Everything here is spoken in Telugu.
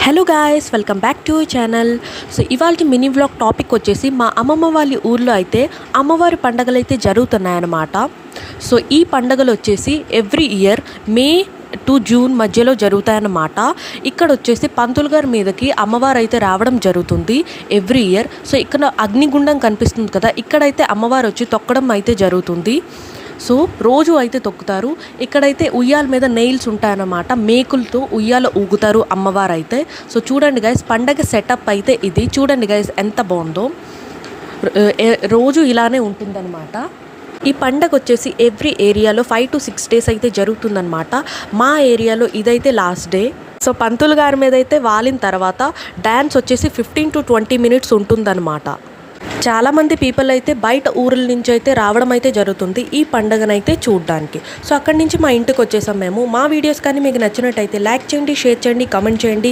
Hello guys, welcome back to channel. So ఇవాళ మినీ వ్లాగ్ టాపిక్ వచ్చేసి మా అమ్మమ్మ వాళ్ళ ఊర్లో అయితే అమ్మవారి పండగలు అయితే జరుగుతున్నాయన్నమాట. సో ఈ పండగలు వచ్చేసి every year May to June మధ్యలో జరుగుతాయన్నమాట. ఇక్కడ వచ్చేసి పంతులు గారి మీదకి అమ్మవారు అయితే రావడం జరుగుతుంది ఎవ్రీ ఇయర్. సో ఇక్కడ అగ్నిగుండం కనిపిస్తుంది కదా, ఇక్కడైతే అమ్మవారు వచ్చి తొక్కడం అయితే జరుగుతుంది. సో రోజు అయితే తొక్కుతారు. ఇక్కడైతే ఉయ్యాల మీద నెయిల్స్ ఉంటాయన్నమాట, మేకులతో ఉయ్యాల ఊగుతారు అమ్మవారు అయితే. సో చూడండి గైస్, పండగ సెటప్ అయితే ఇది చూడండి గైస్, ఎంత బాగుందో. రోజు ఇలానే ఉంటుందన్నమాట. ఈ పండగ వచ్చేసి ఎవ్రీ ఏరియాలో 5 to 6 days అయితే జరుగుతుందన్నమాట. మా ఏరియాలో ఇదైతే లాస్ట్ డే. సో పంతులు గారి మీద అయితే వాలిన తర్వాత డ్యాన్స్ వచ్చేసి 15 to 20 minutes ఉంటుందన్నమాట. చాలామంది పీపుల్ అయితే బయట ఊర్ల నుంచి అయితే రావడం అయితే జరుగుతుంది ఈ పండుగనైతే చూడడానికి. సో అక్కడి నుంచి మా ఇంటికి వచ్చేసాం మేము. మా వీడియోస్ కానీ మీకు నచ్చినట్టయితే లైక్ చేయండి, షేర్ చేయండి, కామెంట్ చేయండి.